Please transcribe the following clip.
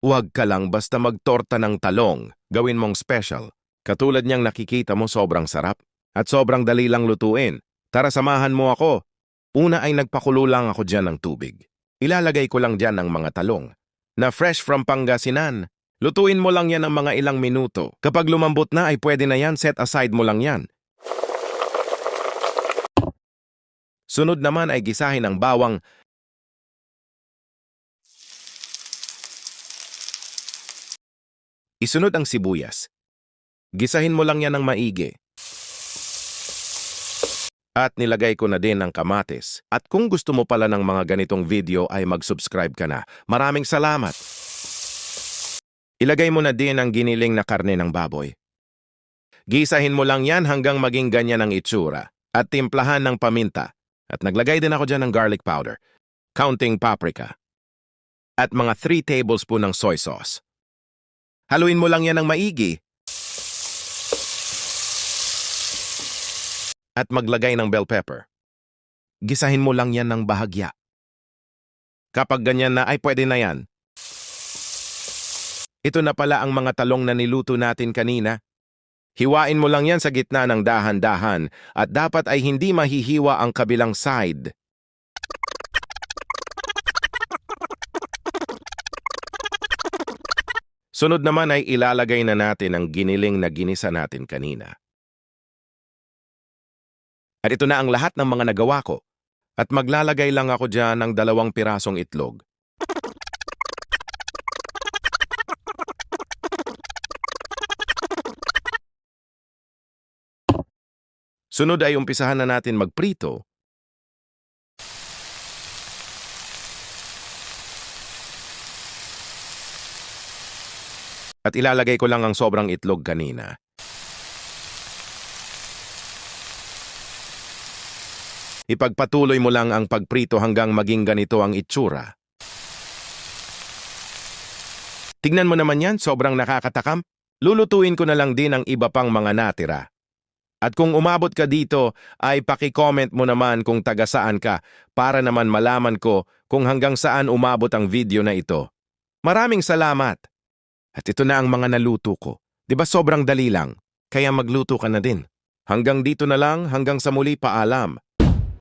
Huwag ka lang basta magtorta ng talong, gawin mong special. Katulad niyang nakikita mo sobrang sarap at sobrang dali lang lutuin. Tara samahan mo ako. Una ay nagpakulo lang ako dyan ng tubig. Ilalagay ko lang dyan ng mga talong na fresh from Pangasinan. Lutuin mo lang yan ng mga ilang minuto. Kapag lumambot na ay pwede na yan, set aside mo lang yan. Sunod naman ay gisahin ang bawang. Isunod ang sibuyas. Gisahin mo lang yan ng maigi. At nilagay ko na din ang kamatis. At kung gusto mo pala ng mga ganitong video ay mag-subscribe ka na. Maraming salamat! Ilagay mo na din ang giniling na karne ng baboy. Gisahin mo lang yan hanggang maging ganyan ang itsura. At timplahan ng paminta. At naglagay din ako dyan ng garlic powder, counting paprika, at mga 3 tablespoon ng soy sauce. Haluin mo lang yan ng maigi. At maglagay ng bell pepper. Gisahin mo lang yan ng bahagya. Kapag ganyan na ay pwede na yan. Ito na pala ang mga talong na niluto natin kanina. Hiwain mo lang yan sa gitna ng dahan-dahan at dapat ay hindi mahihiwa ang kabilang side. Sunod naman ay ilalagay na natin ang giniling na ginisa natin kanina. At ito na ang lahat ng mga nagawa ko. At maglalagay lang ako dyan ng 2 pirasong itlog. Sunod ay umpisahan na natin magprito. At ilalagay ko lang ang sobrang itlog kanina. Ipagpatuloy mo lang ang pagprito hanggang maging ganito ang itsura. Tignan mo naman yan, sobrang nakakatakam. Lulutuin ko na lang din ang iba pang mga natira. At kung umabot ka dito, ay paki-comment mo naman kung taga saan ka para naman malaman ko kung hanggang saan umabot ang video na ito. Maraming salamat! At ito na ang mga naluto ko. 'Di ba sobrang dali lang? Kaya magluto ka na din. Hanggang dito na lang, hanggang sa muli, paalam.